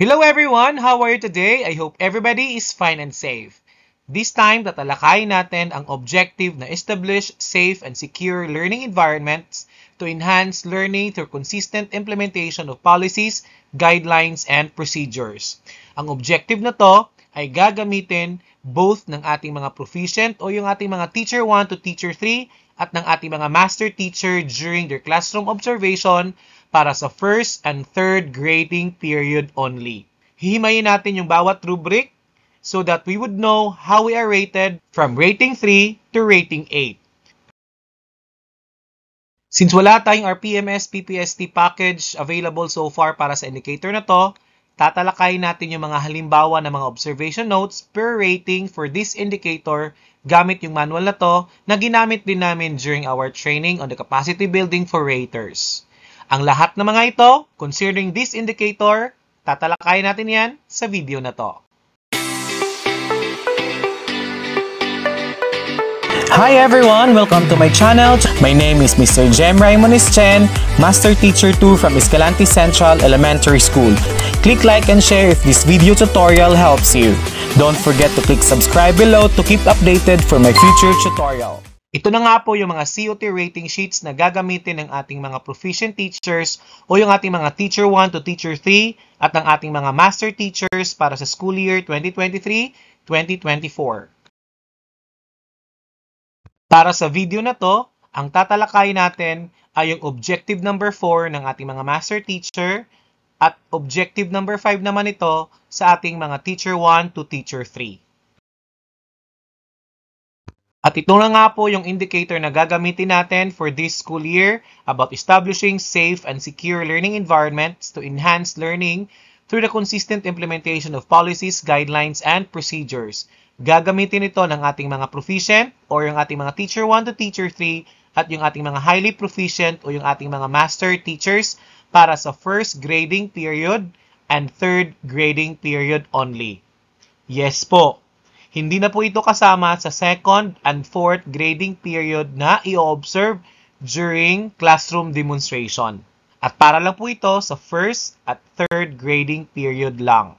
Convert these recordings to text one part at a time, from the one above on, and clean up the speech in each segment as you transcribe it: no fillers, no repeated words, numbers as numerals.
Hello everyone! How are you today? I hope everybody is fine and safe. This time, tatalakayin natin ang objective na establish safe and secure learning environments to enhance learning through consistent implementation of policies, guidelines, and procedures. Ang objective na to ay gagamitin both ng ating mga proficient o yung ating mga teacher 1 to teacher 3 at ng ating mga master teacher during their classroom observation para sa first and third grading period only. Hihimayin natin yung bawat rubric so that we would know how we are rated from rating 3 to rating 8. Since wala tayong RPMS PPST package available so far para sa indicator na to, tatalakayin natin yung mga halimbawa ng mga observation notes per rating for this indicator gamit yung manual na to na ginamit din namin during our training on the capacity building for raters. Ang lahat ng mga ito, concerning this indicator, tatalakayin natin yan sa video na to. Hi everyone! Welcome to my channel. My name is Mr. Jem Raimones Chen, Master Teacher 2 from Escalante Central Elementary School. Click like and share if this video tutorial helps you. Don't forget to click subscribe below to keep updated for my future tutorial. Ito na nga po yung mga COT rating sheets na gagamitin ng ating mga proficient teachers o yung ating mga teacher 1 to teacher 3 at ng ating mga master teachers para sa school year 2023-2024. Para sa video na to, ang tatalakayin natin ay yung objective number 4 ng ating mga master teacher at objective number 5 naman ito sa ating mga teacher 1 to teacher 3. At ito na nga po yung indicator na gagamitin natin for this school year about establishing safe and secure learning environments to enhance learning through the consistent implementation of policies, guidelines, and procedures. Gagamitin ito ng ating mga proficient or yung ating mga teacher 1 to teacher 3 at yung ating mga highly proficient o yung ating mga master teachers para sa first grading period and third grading period only. Yes po. Hindi na po ito kasama sa second and fourth grading period na i-observe during classroom demonstration. At para lang po ito sa first at third grading period lang.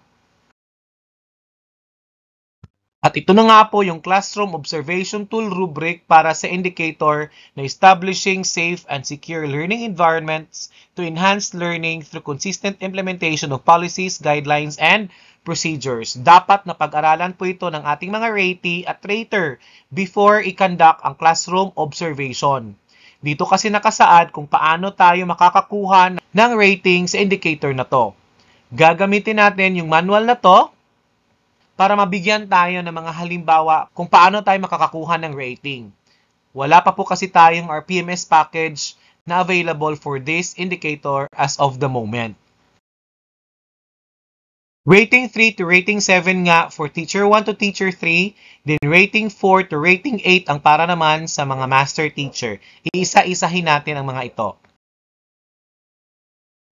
At ito na nga po yung classroom observation tool rubric para sa indicator na establishing safe and secure learning environments to enhance learning through consistent implementation of policies, guidelines, and procedures. Dapat na pag-aralan po ito ng ating mga ratee at rater before i-conduct ang classroom observation. Dito kasi nakasaad kung paano tayo makakakuha ng rating sa indicator na to. Gagamitin natin yung manual na to para mabigyan tayo ng mga halimbawa kung paano tayo makakakuha ng rating. Wala pa po kasi tayong RPMS package na available for this indicator as of the moment. Rating 3 to rating 7 nga for teacher 1 to teacher 3, then rating 4 to rating 8 ang para naman sa mga master teacher. Iisa-isahin natin ang mga ito.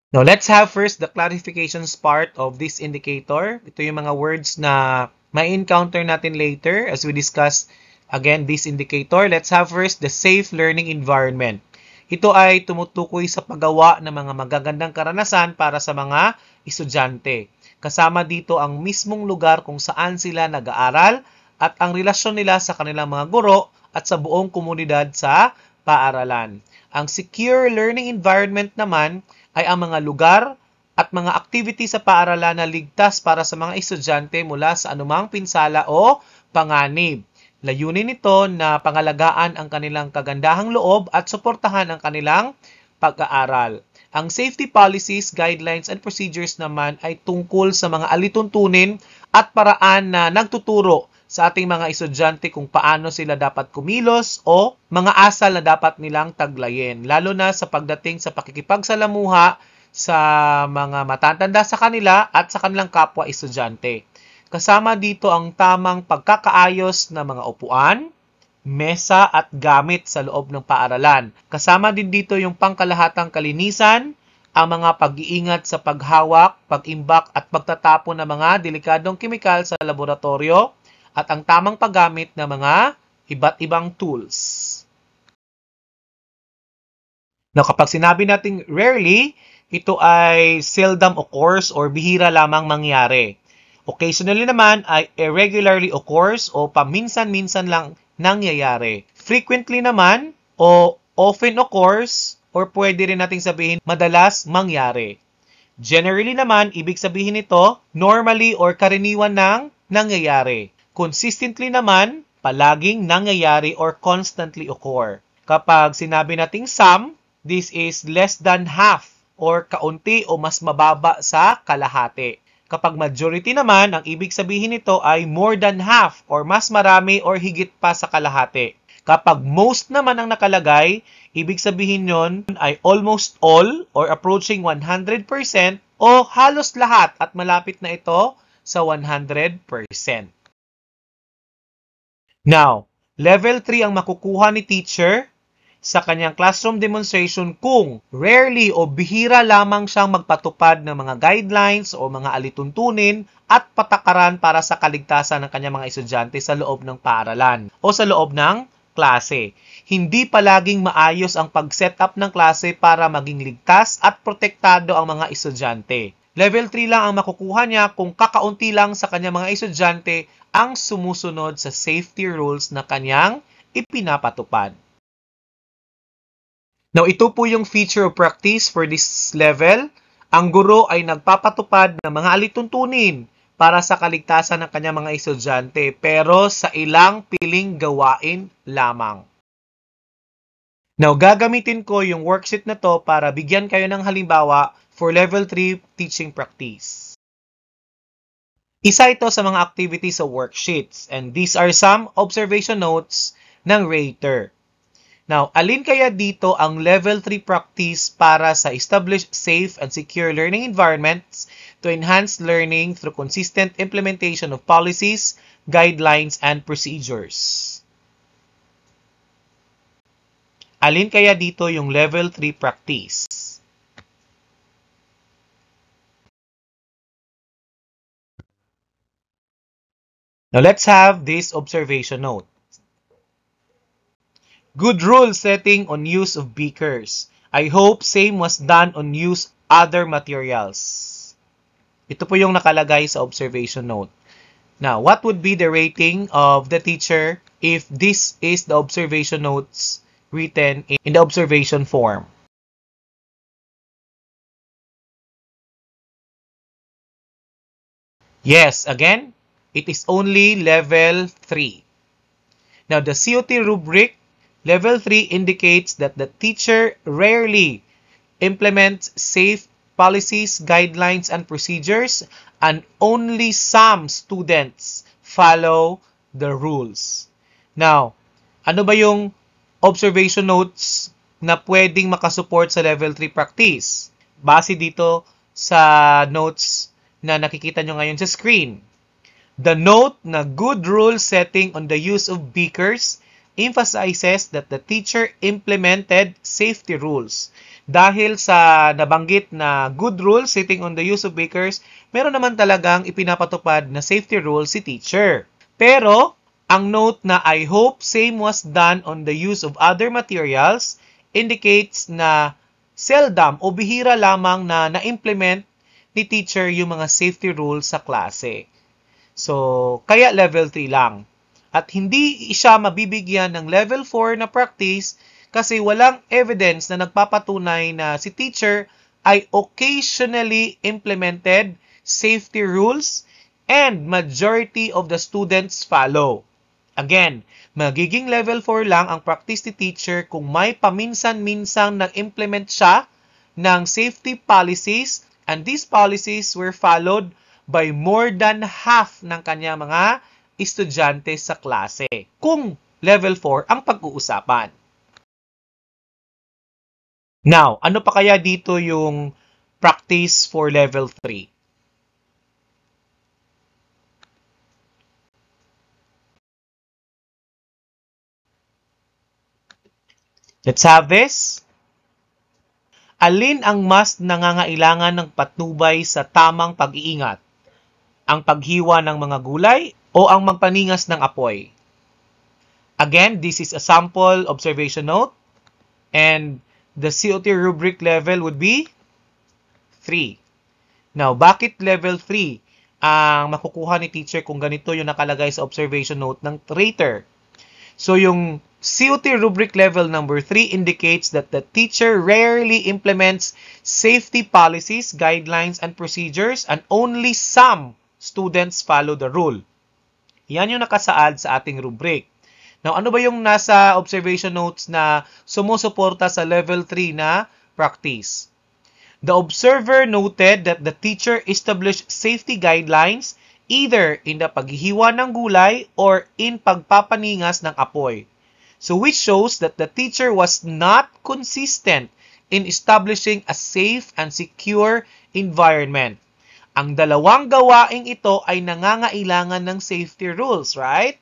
Now, let's have first the clarifications part of this indicator. Ito yung mga words na may encounter natin later as we discuss again this indicator. Let's have first the safe learning environment. Ito ay tumutukoy sa paggawa ng mga magagandang karanasan para sa mga estudyante. Kasama dito ang mismong lugar kung saan sila nag-aaral at ang relasyon nila sa kanilang mga guro at sa buong komunidad sa paaralan. Ang secure learning environment naman ay ang mga lugar at mga activity sa paaralan na ligtas para sa mga estudyante mula sa anumang pinsala o panganib. Layunin nito na pangalagaan ang kanilang kagandahang loob at suportahan ang kanilang pag-aaral. Ang safety policies, guidelines, and procedures naman ay tungkol sa mga alituntunin at paraan na nagtuturo sa ating mga estudyante kung paano sila dapat kumilos o mga asal na dapat nilang taglayin, lalo na sa pagdating sa pakikipagsalamuha sa mga matatanda sa kanila at sa kanilang kapwa estudyante. Kasama dito ang tamang pagkakaayos ng mga upuan, mesa at gamit sa loob ng paaralan. Kasama din dito yung pangkalahatang kalinisan, ang mga pag-iingat sa paghawak, pag-imbak at pagtatapon ng mga delikadong kemikal sa laboratorio at ang tamang paggamit ng mga iba't ibang tools. Now, kapag sinabi nating rarely, ito ay seldom occurs or bihira lamang mangyari. Occasionally naman ay irregularly occurs o paminsan-minsan lang nangyayari. Frequently naman o often occurs or pwede rin nating sabihin madalas mangyari. Generally naman, ibig sabihin nito normally or karaniwan nang nangyayari. Consistently naman, palaging nangyayari or constantly occur. Kapag sinabi nating some, this is less than half or kaunti o mas mababa sa kalahati. Kapag majority naman, ang ibig sabihin nito ay more than half or mas marami or higit pa sa kalahati. Kapag most naman ang nakalagay, ibig sabihin yon ay almost all or approaching 100% o halos lahat at malapit na ito sa 100%. Now, level 3 ang makukuha ni teacher sa kanyang classroom demonstration kung rarely o bihira lamang siyang magpatupad ng mga guidelines o mga alituntunin at patakaran para sa kaligtasan ng kanyang mga estudyante sa loob ng paaralan o sa loob ng klase. Hindi palaging maayos ang pag-set up ng klase para maging ligtas at protektado ang mga estudyante. Level 3 lang ang makukuha niya kung kakaunti lang sa kanyang mga estudyante ang sumusunod sa safety rules na kanyang ipinapatupad. Now, ito po yung feature of practice for this level. Ang guro ay nagpapatupad ng mga alituntunin para sa kaligtasan ng kanyang mga estudyante pero sa ilang piling gawain lamang. Now, gagamitin ko yung worksheet na to para bigyan kayo ng halimbawa for level 3 teaching practice. Isa ito sa mga activities sa worksheets and these are some observation notes ng rater. Now, alin kaya dito ang level 3 practice para sa establish safe and secure learning environments to enhance learning through consistent implementation of policies, guidelines, and procedures? Alin kaya dito yung level 3 practice? Now, let's have this observation note. Good rule setting on use of beakers. I hope same was done on use other materials. Ito po yung nakalagay sa observation note. Now, what would be the rating of the teacher if this is the observation notes written in the observation form? Yes, again, it is only level 3. Now, the COT rubric level 3 indicates that the teacher rarely implements safe policies, guidelines, and procedures, and only some students follow the rules. Now, ano ba yung observation notes na pwedeng makasupport sa level 3 practice? Base dito sa notes na nakikita nyo ngayon sa screen. The note na good rule setting on the use of beakers emphasizes that the teacher implemented safety rules. Dahil sa nabanggit na good rule setting on the use of beakers, meron naman talagang ipinapatupad na safety rules si teacher. Pero, ang note na I hope same was done on the use of other materials indicates na seldom o bihira lamang na na-implement ni teacher yung mga safety rules sa klase. So, kaya level 3 lang. At hindi siya mabibigyan ng level 4 na practice kasi walang evidence na nagpapatunay na si teacher ay occasionally implemented safety rules and majority of the students follow. Again, magiging level 4 lang ang practice ni teacher kung may paminsan-minsang nag-implement siya ng safety policies and these policies were followed by more than half ng kanya mga estudyante sa klase. Kung level 4 ang pag-uusapan. Now, ano pa kaya dito yung practice for level 3? Let's have this. Alin ang mas nangangailangan ng patnubay sa tamang pag-iingat? Ang paghiwa ng mga gulay o ang magpaningas ng apoy? Again, this is a sample observation note and the COT rubric level would be 3. Now, bakit level 3 ang makukuha ni teacher kung ganito yung nakalagay sa observation note ng rater? So, yung COT rubric level number 3 indicates that the teacher rarely implements safety policies, guidelines, and procedures, and only some students follow the rule. Yan yung nakasaad sa ating rubric. Now, ano ba yung nasa observation notes na sumusuporta sa level 3 na practice? The observer noted that the teacher established safety guidelines either in the paghihiwa ng gulay or in pagpapaningas ng apoy. So which shows that the teacher was not consistent in establishing a safe and secure environment. Ang dalawang gawaing ito ay nangangailangan ng safety rules, right?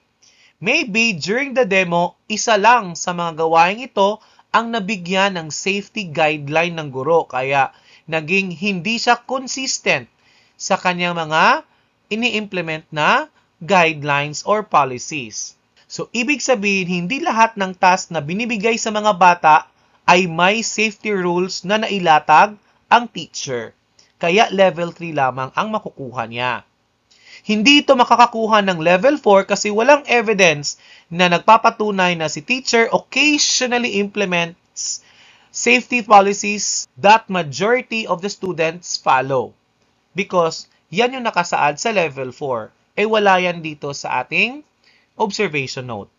Maybe during the demo, isa lang sa mga gawaing ito ang nabigyan ng safety guideline ng guro, kaya naging hindi siya consistent sa kanyang mga ini-implement na guidelines or policies. So, ibig sabihin, hindi lahat ng task na binibigay sa mga bata ay may safety rules na nailatag ang teacher. Kaya level 3 lamang ang makukuha niya. Hindi ito makakakuha ng level 4 kasi walang evidence na nagpapatunay na si teacher occasionally implements safety policies that majority of the students follow. Because yan yung nakasaad sa level 4. Wala yan dito sa ating observation note.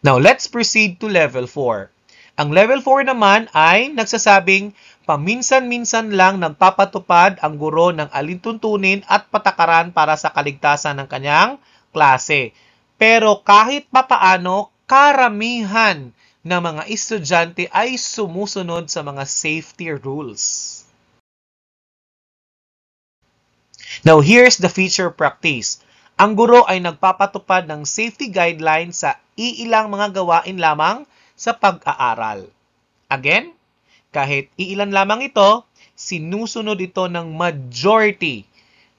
Now, let's proceed to level 4. Ang level 4 naman ay nagsasabing paminsan-minsan lang nagpapatupad ang guro ng alintuntunin at patakaran para sa kaligtasan ng kanyang klase. Pero kahit papaano, karamihan ng mga estudyante ay sumusunod sa mga safety rules. Now, here's the feature practice. Ang guro ay nagpapatupad ng safety guidelines sa iilang mga gawain lamang sa pag-aaral. Again, kahit iilan lamang ito, sinusunod ito ng majority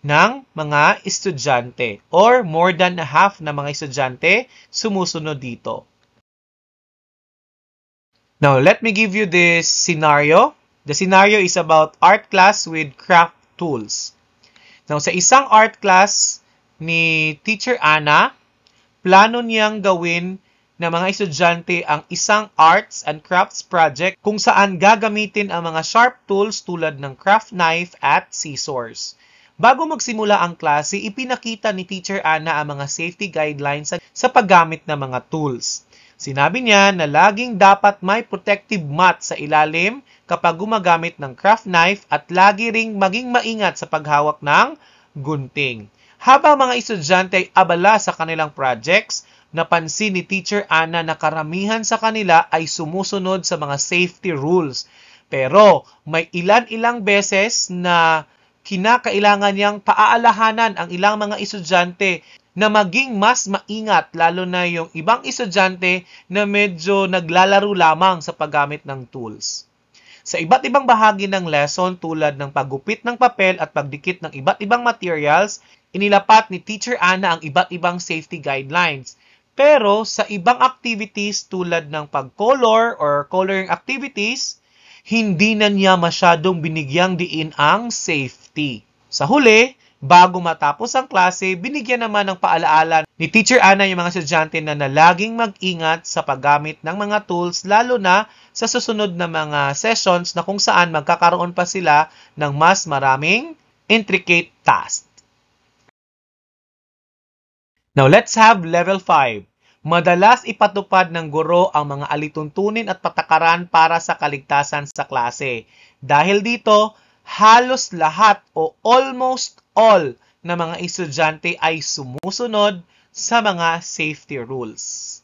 ng mga estudyante or more than half na mga estudyante sumusunod dito. Now, let me give you this scenario. The scenario is about art class with craft tools. Now, sa isang art class ni Teacher Ana, plano niyang gawin na mga estudyante ang isang arts and crafts project kung saan gagamitin ang mga sharp tools tulad ng craft knife at scissors. Bago magsimula ang klase, ipinakita ni Teacher Ana ang mga safety guidelines sa paggamit ng mga tools. Sinabi niya na laging dapat may protective mat sa ilalim kapag gumagamit ng craft knife at lagi ring maging maingat sa paghawak ng gunting. Habang mga estudyante ay abala sa kanilang projects, napansin ni Teacher Ana na karamihan sa kanila ay sumusunod sa mga safety rules. Pero may ilan-ilang beses na kinakailangan niyang paaalahanan ang ilang mga estudyante na maging mas maingat, lalo na yung ibang estudyante na medyo naglalaro lamang sa paggamit ng tools. Sa iba't ibang bahagi ng lesson tulad ng paggupit ng papel at pagdikit ng iba't ibang materials, inilapat ni Teacher Ana ang iba't ibang safety guidelines. Pero sa ibang activities tulad ng pag-color or coloring activities, hindi na niya masyadong binigyang diin ang safety. Sa huli, bago matapos ang klase, binigyan naman ng paalaala ni Teacher Ana yung mga estudyante na laging mag-ingat sa paggamit ng mga tools, lalo na sa susunod na mga sessions na kung saan magkakaroon pa sila ng mas maraming intricate tasks. Now, let's have level 5. Madalas ipatupad ng guro ang mga alituntunin at patakaran para sa kaligtasan sa klase. Dahil dito, halos lahat o almost all na mga estudyante ay sumusunod sa mga safety rules.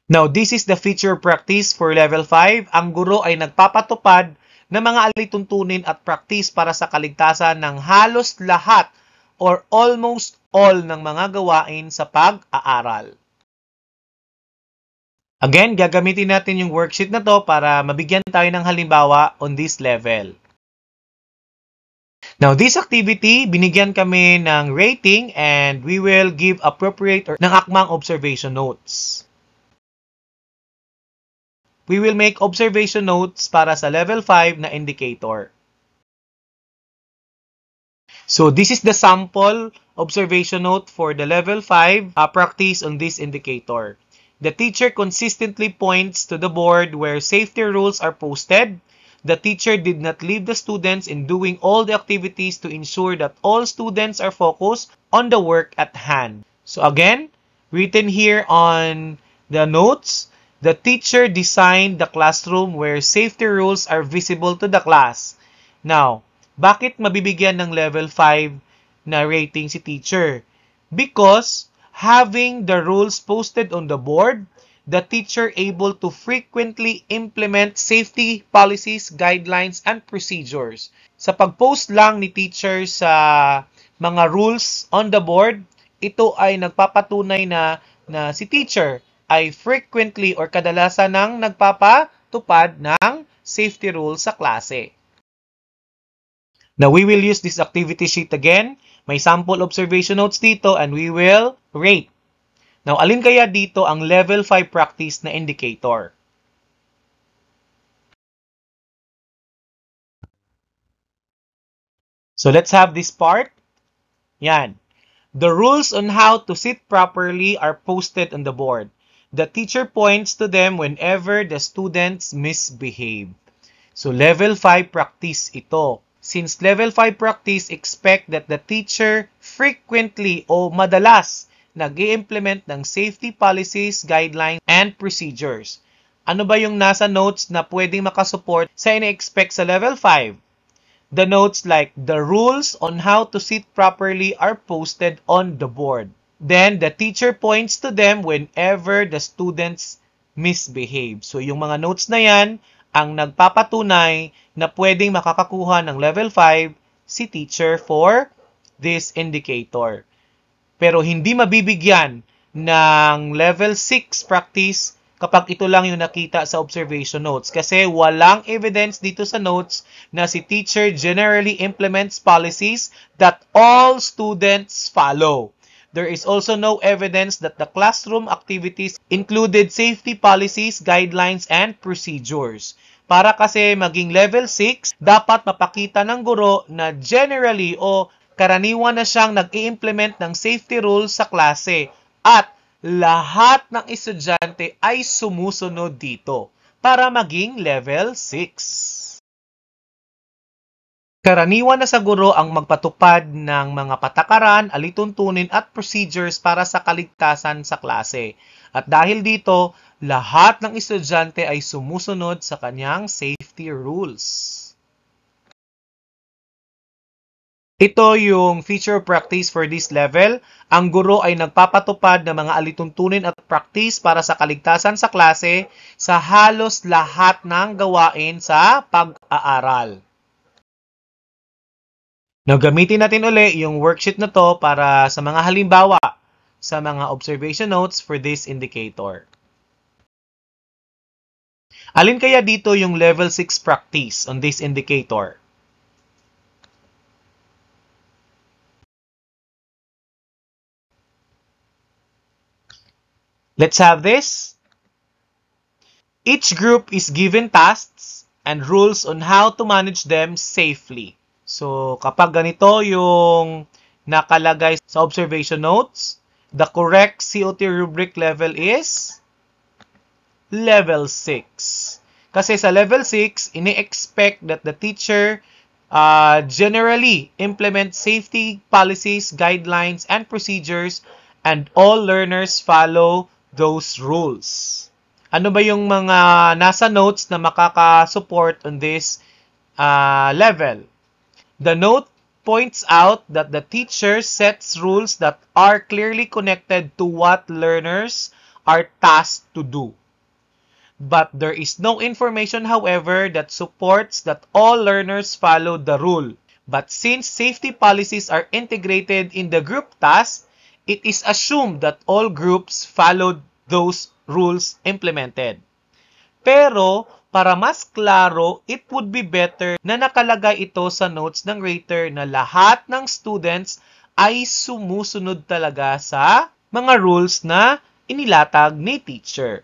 Now, this is the feature practice for level 5. Ang guro ay nagpapatupad ng mga alituntunin at practice para sa kaligtasan ng halos lahat or almost all ng mga gawain sa pag-aaral. Again, gagamitin natin yung worksheet na to para mabigyan tayo ng halimbawa on this level. Now, this activity, binigyan kami ng rating and we will give appropriate or ng akmang observation notes. we will make observation notes para sa level 5 na indicator. So this is the sample observation note for the level 5 practice on this indicator. The teacher consistently points to the board where safety rules are posted. The teacher did not leave the students in doing all the activities to ensure that all students are focused on the work at hand. So again, written here on the notes, the teacher designed the classroom where safety rules are visible to the class. Now, bakit mabibigyan ng level 5 na rating si teacher? Because having the rules posted on the board, the teacher able to frequently implement safety policies, guidelines, and procedures. Sa pag-post lang ni teacher sa mga rules on the board, ito ay nagpapatunay na si teacher ay frequently or kadalasan nang nagpapatupad ng safety rules sa klase. Now, we will use this activity sheet again. May sample observation notes dito and we will rate. Now, alin kaya dito ang level 5 practice na indicator? So, let's have this part. Yan. The rules on how to sit properly are posted on the board. The teacher points to them whenever the students misbehave. So, level 5 practice ito. Since level 5 practice, expect that the teacher frequently o madalas nag-i-implement ng safety policies, guidelines, and procedures. Ano ba yung nasa notes na pwedeng makasupport sa ina-expect sa level 5? The notes like the rules on how to sit properly are posted on the board. Then, the teacher points to them whenever the students misbehave. So, yung mga notes na yan, ang nagpapatunay na pwedeng makakakuha ng level 5 si teacher for this indicator. Pero hindi mabibigyan ng level 6 practice kapag ito lang yung nakita sa observation notes. Kasi walang evidence dito sa notes na si teacher generally implements policies that all students follow. There is also no evidence that the classroom activities included safety policies, guidelines, and procedures. Para kasi maging level 6, dapat mapakita ng guro na generally o karaniwan na siyang nag-i-implement ng safety rules sa klase at lahat ng estudyante ay sumusunod dito para maging level 6. Karaniwan na sa guro ang magpatupad ng mga patakaran, alituntunin at procedures para sa kaligtasan sa klase. At dahil dito, lahat ng estudyante ay sumusunod sa kanyang safety rules. Ito yung feature practice for this level. Ang guro ay nagpapatupad ng mga alituntunin at practice para sa kaligtasan sa klase sa halos lahat ng gawain sa pag-aaral. Now, gamitin natin uli yung worksheet na to para sa mga halimbawa sa mga observation notes for this indicator. Alin kaya dito yung level 6 practice on this indicator? Let's have this. Each group is given tasks and rules on how to manage them safely. So, kapag ganito yung nakalagay sa observation notes, the correct COT rubric level is level 6. Kasi sa level 6, ini-expect that the teacher generally implement safety policies, guidelines, and procedures, and all learners follow those rules. Ano ba yung mga nasa notes na makaka-support on this level? The note points out that the teacher sets rules that are clearly connected to what learners are tasked to do. But there is no information, however, that supports that all learners follow the rule. But since safety policies are integrated in the group task, it is assumed that all groups followed those rules implemented. Pero, para mas klaro, it would be better na nakalagay ito sa notes ng rater na lahat ng students ay sumusunod talaga sa mga rules na inilatag ni teacher.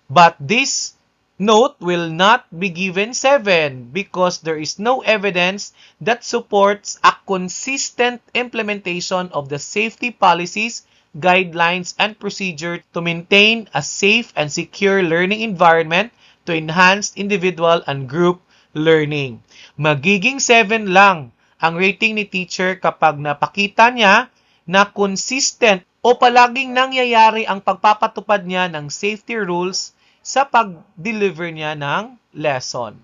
But this note will not be given 7 because there is no evidence that supports a consistent implementation of the safety policies, guidelines, and procedure to maintain a safe and secure learning environment to enhance individual and group learning. Magiging 7 lang ang rating ni teacher kapag napakita niya na consistent o palaging nangyayari ang pagpapatupad niya ng safety rules sa pag-deliver niya ng lesson.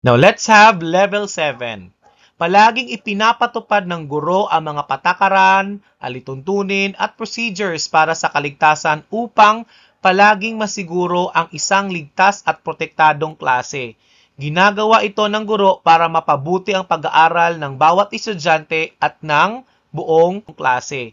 Now, let's have level 7. Palaging ipinapatupad ng guro ang mga patakaran, alituntunin at procedures para sa kaligtasan upang palaging masiguro ang isang ligtas at protektadong klase. Ginagawa ito ng guro para mapabuti ang pag-aaral ng bawat estudyante at ng buong klase.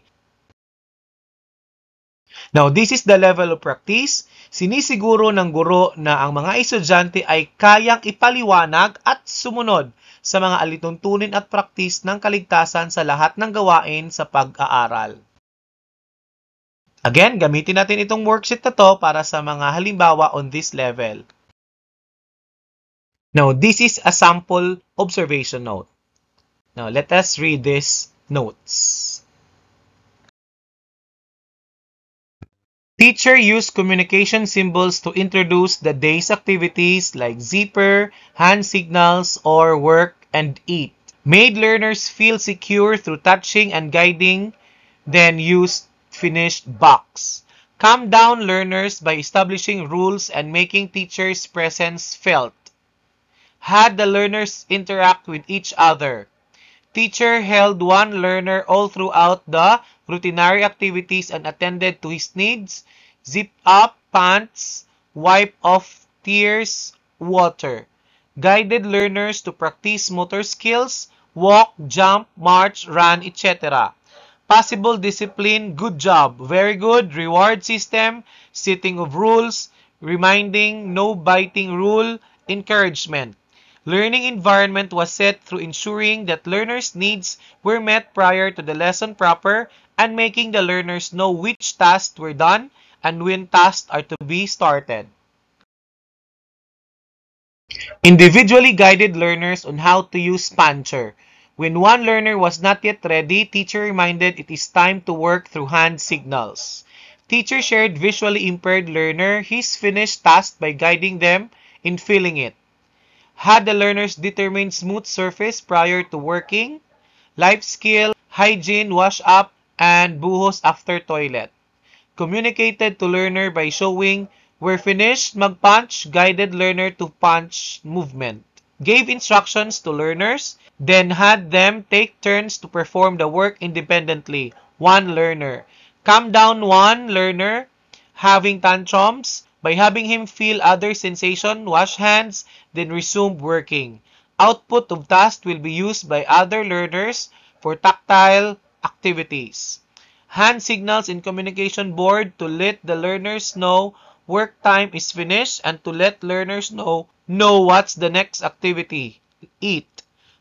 Now, this is the level of practice. Sinisiguro ng guro na ang mga estudyante ay kayang ipaliwanag at sumunod sa mga alituntunin at praktis ng kaligtasan sa lahat ng gawain sa pag-aaral. Again, gamitin natin itong worksheet na to para sa mga halimbawa on this level. Now, this is a sample observation note. Now, let us read these notes. Teacher used communication symbols to introduce the day's activities like zipper, hand signals, or work and eat. Made learners feel secure through touching and guiding, then used finished box. Calm down learners by establishing rules and making teachers' presence felt. Had the learners interact with each other. Teacher held one learner all throughout the routinary activities and attended to his needs, zip up pants, wipe off tears, water. Guided learners to practice motor skills, walk, jump, march, run, etc. Possible discipline, good job, very good, reward system, setting of rules, reminding, no biting rule, encouragement. Learning environment was set through ensuring that learners' needs were met prior to the lesson proper and making the learners know which tasks were done and when tasks are to be started. Individually guided learners on how to use Puncher. When one learner was not yet ready, teacher reminded it is time to work through hand signals. Teacher shared visually impaired learner his finished task by guiding them in filling it. Had the learners determine smooth surface prior to working, life skill, hygiene, wash up, and buhos after toilet. Communicated to learner by showing where finished, mag-punch, guided learner to punch movement. Gave instructions to learners, then had them take turns to perform the work independently. One learner. Calm down one learner, having tantrums, by having him feel other sensation, wash hands, then resume working. Output of task will be used by other learners for tactile activities. Hand signals in communication board to let the learners know work time is finished and to let learners know what's the next activity. Eat.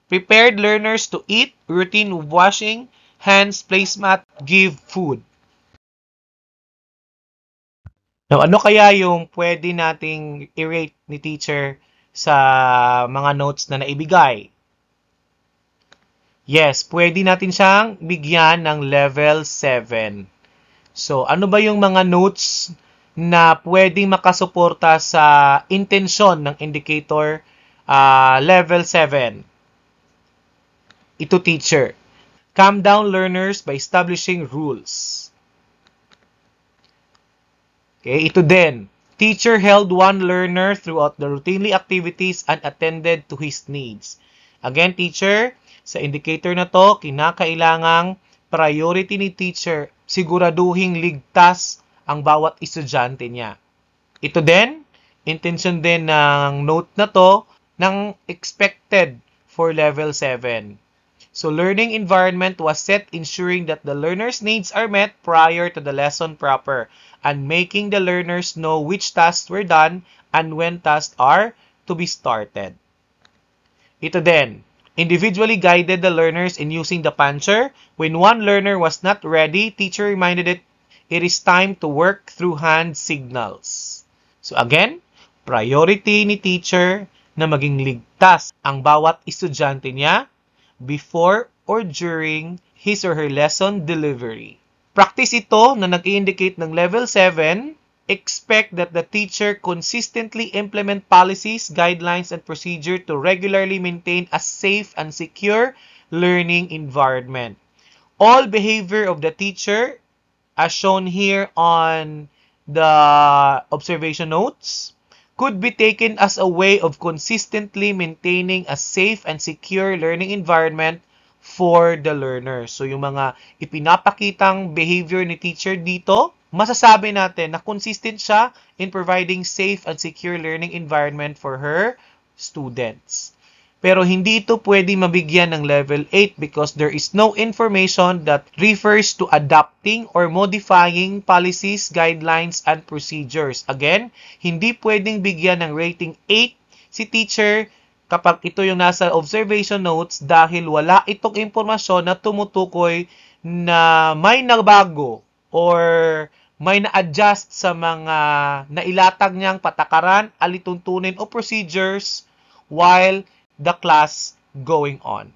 Prepared learners to eat, routine washing, hands, placemat, give food. Now, ano kaya yung pwede nating i-rate ni teacher sa mga notes na naibigay? Yes, pwede natin siyang bigyan ng level 7. So, ano ba yung mga notes na pwedeng makasuporta sa intensyon ng indicator level 7? Ito teacher. Calm down learners by establishing rules. Okay, ito din. Teacher held one learner throughout the routinely activities and attended to his needs. Again, teacher, sa indicator na to, kinakailangang priority ni teacher, siguraduhing ligtas ang bawat estudyante niya. Ito din, intention din ng note na to, ng expected for level 7. So, learning environment was set ensuring that the learner's needs are met prior to the lesson proper and making the learners know which tasks were done and when tasks are to be started. Ito din, individually guided the learners in using the puncher. When one learner was not ready, teacher reminded it is time to work through hand signals. So again, priority ni teacher na maging ligtas ang bawat estudyante niya before or during his or her lesson delivery. Practice ito na nag-i-indicate ng level 7. Expect that the teacher consistently implement policies, guidelines, and procedure to regularly maintain a safe and secure learning environment. All behavior of the teacher, as shown here on the observation notes, could be taken as a way of consistently maintaining a safe and secure learning environment for the learner. So yung mga ipinapakitang behavior ni teacher dito, masasabi natin na consistent siya in providing safe and secure learning environment for her students. Pero hindi ito pwede mabigyan ng level 8 because there is no information that refers to adapting or modifying policies, guidelines, and procedures. Again, hindi pwedeng bigyan ng rating 8 si teacher kapag ito yung nasa observation notes dahil wala itong impormasyon na tumutukoy na may nabago or may na-adjust sa mga nailatag niyang patakaran, alituntunin o procedures while the class going on.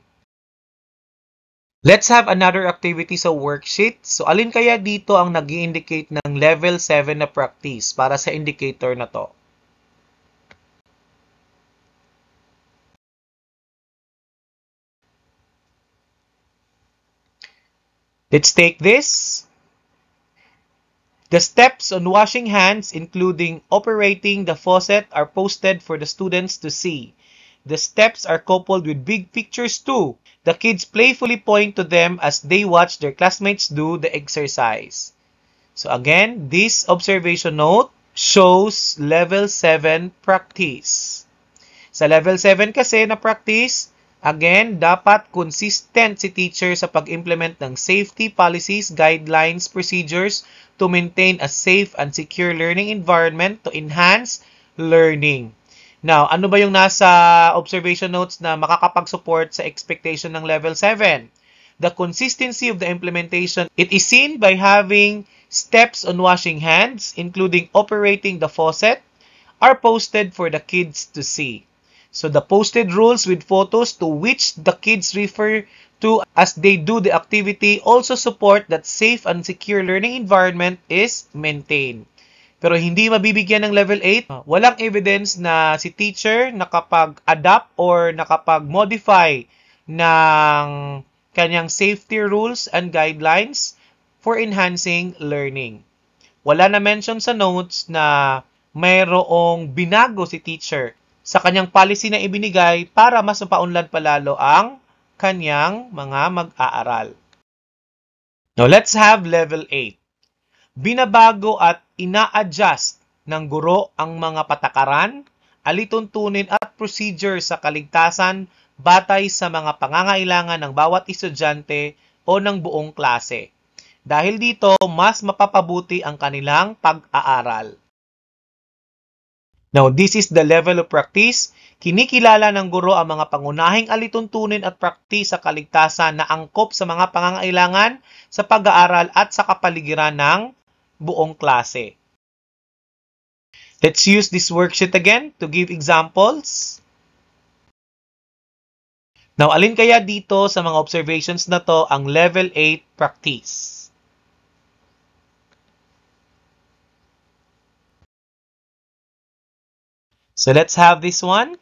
Let's have another activity sa worksheet. So, alin kaya dito ang nag-i-indicate ng level 7 na practice para sa indicator na to? Let's take this. The steps on washing hands, including operating the faucet, are posted for the students to see. The steps are coupled with big pictures too. The kids playfully point to them as they watch their classmates do the exercise. So again, this observation note shows level 7 practice. Sa level 7 kasi na practice, again, dapat consistent si teacher sa pag-implement ng safety policies, guidelines, procedures to maintain a safe and secure learning environment to enhance learning. Now, ano ba yung nasa observation notes na makakapag-support sa expectation ng level 7? The consistency of the implementation, it is seen by having steps on washing hands, including operating the faucet, are posted for the kids to see. So, the posted rules with photos to which the kids refer to as they do the activity also support that safe and secure learning environment is maintained. Pero hindi mabibigyan ng level 8. Walang evidence na si teacher nakapag-adapt or nakapag-modify ng kanyang safety rules and guidelines for enhancing learning. Wala na mention sa notes na mayroong binago si teacher sa kanyang policy na ibinigay para mas mapaunlad palalo ang kanyang mga mag-aaral. Now, let's have level 8. Binabago at ina-adjust ng guro ang mga patakaran, alituntunin at procedure sa kaligtasan batay sa mga pangangailangan ng bawat estudyante o ng buong klase. Dahil dito, mas mapapabuti ang kanilang pag-aaral. Now, this is the level of practice. Kinikilala ng guro ang mga pangunahing alituntunin at practice sa kaligtasan na angkop sa mga pangangailangan sa pag-aaral at sa kapaligiran ng buong klase. Let's use this worksheet again to give examples. Now, alin kaya dito sa mga observations na to ang level 8 practice? So, let's have this one.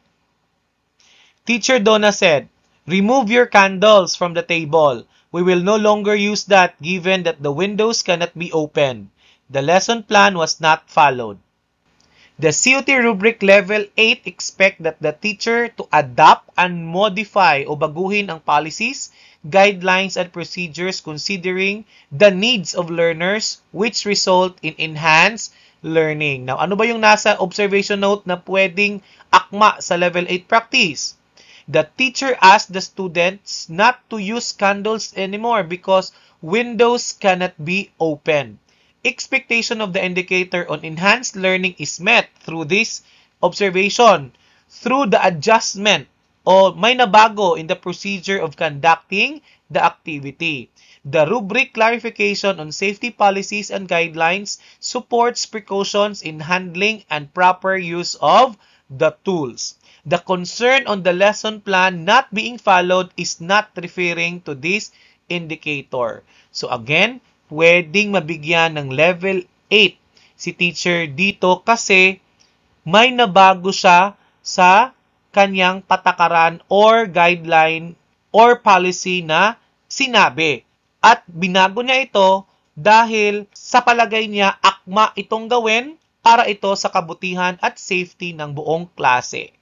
Teacher Donna said, "Remove your candles from the table. We will no longer use that given that the windows cannot be opened. The lesson plan was not followed." The COT rubric level 8 expect that the teacher to adapt and modify o baguhin ang policies, guidelines, and procedures considering the needs of learners which result in enhanced learning. Now, ano ba yung nasa observation note na pwedeng akma sa level 8 practice? The teacher asked the students not to use candles anymore because windows cannot be opened. Expectation of the indicator on enhanced learning is met through this observation, through the adjustment o may nabago in the procedure of conducting the activity. The rubric clarification on safety policies and guidelines supports precautions in handling and proper use of the tools. The concern on the lesson plan not being followed is not referring to this indicator. So again, pwedeng mabigyan ng level 8 si teacher dito kasi may nabago siya sa kanyang patakaran or guideline or policy na sinabi. At binago niya ito dahil sa palagay niya akma itong gawin para ito sa kabutihan at safety ng buong klase.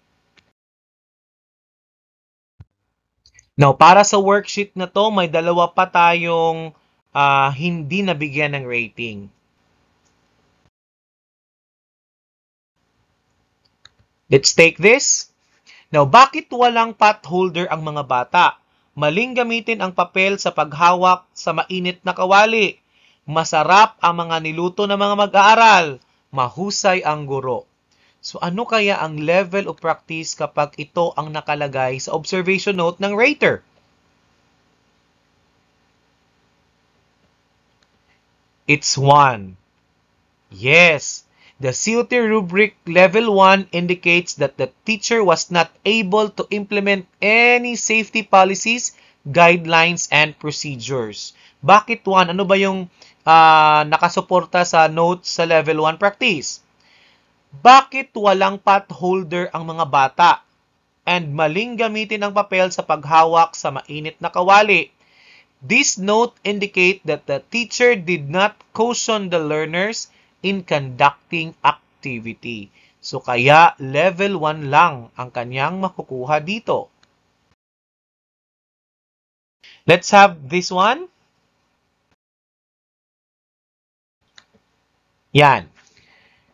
Now, para sa worksheet na to, may dalawa pa tayong hindi nabigyan ng rating. Let's take this. Now, bakit walang pot holder ang mga bata? Maling gamitin ang papel sa paghawak sa mainit na kawali. Masarap ang mga niluto ng mga mag-aaral. Mahusay ang guro. So, ano kaya ang level of practice kapag ito ang nakalagay sa observation note ng rater? It's 1. Yes. The COT rubric level 1 indicates that the teacher was not able to implement any safety policies, guidelines, and procedures. Bakit 1? Ano ba yung nakasuporta sa notes sa level 1 practice? Bakit walang pot holder ang mga bata? And maling gamitin ang papel sa paghawak sa mainit na kawali? This note indicate that the teacher did not caution the learners in conducting activity. So, kaya level 1 lang ang kanyang makukuha dito. Let's have this one. Yan.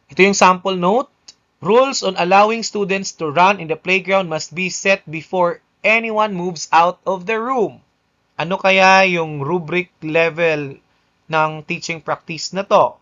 Ito yung sample note. Rules on allowing students to run in the playground must be set before anyone moves out of the room. Ano kaya yung rubric level ng teaching practice na to?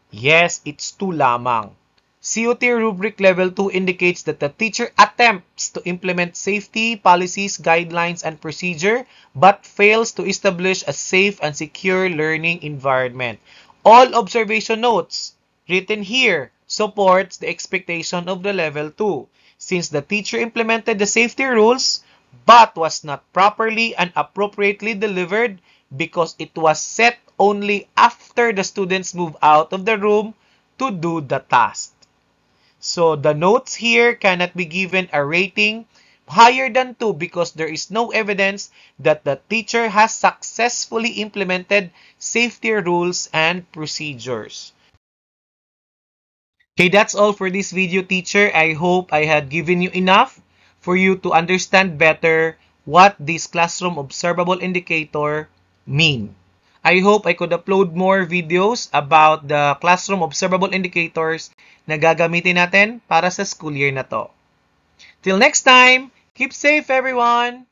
Yes, it's 2 lamang. COT rubric level 2 indicates that the teacher attempts to implement safety policies, guidelines, and procedure but fails to establish a safe and secure learning environment. All observation notes written here supports the expectation of the level 2 since the teacher implemented the safety rules but was not properly and appropriately delivered because it was set only after the students move out of the room to do the task. So the notes here cannot be given a rating higher than 2 because there is no evidence that the teacher has successfully implemented safety rules and procedures. Okay, that's all for this video, teacher. I hope I had given you enough for you to understand better what this classroom observable indicator mean. I hope I could upload more videos about the classroom observable indicators na gagamitin natin para sa school year na to. Till next time, keep safe everyone!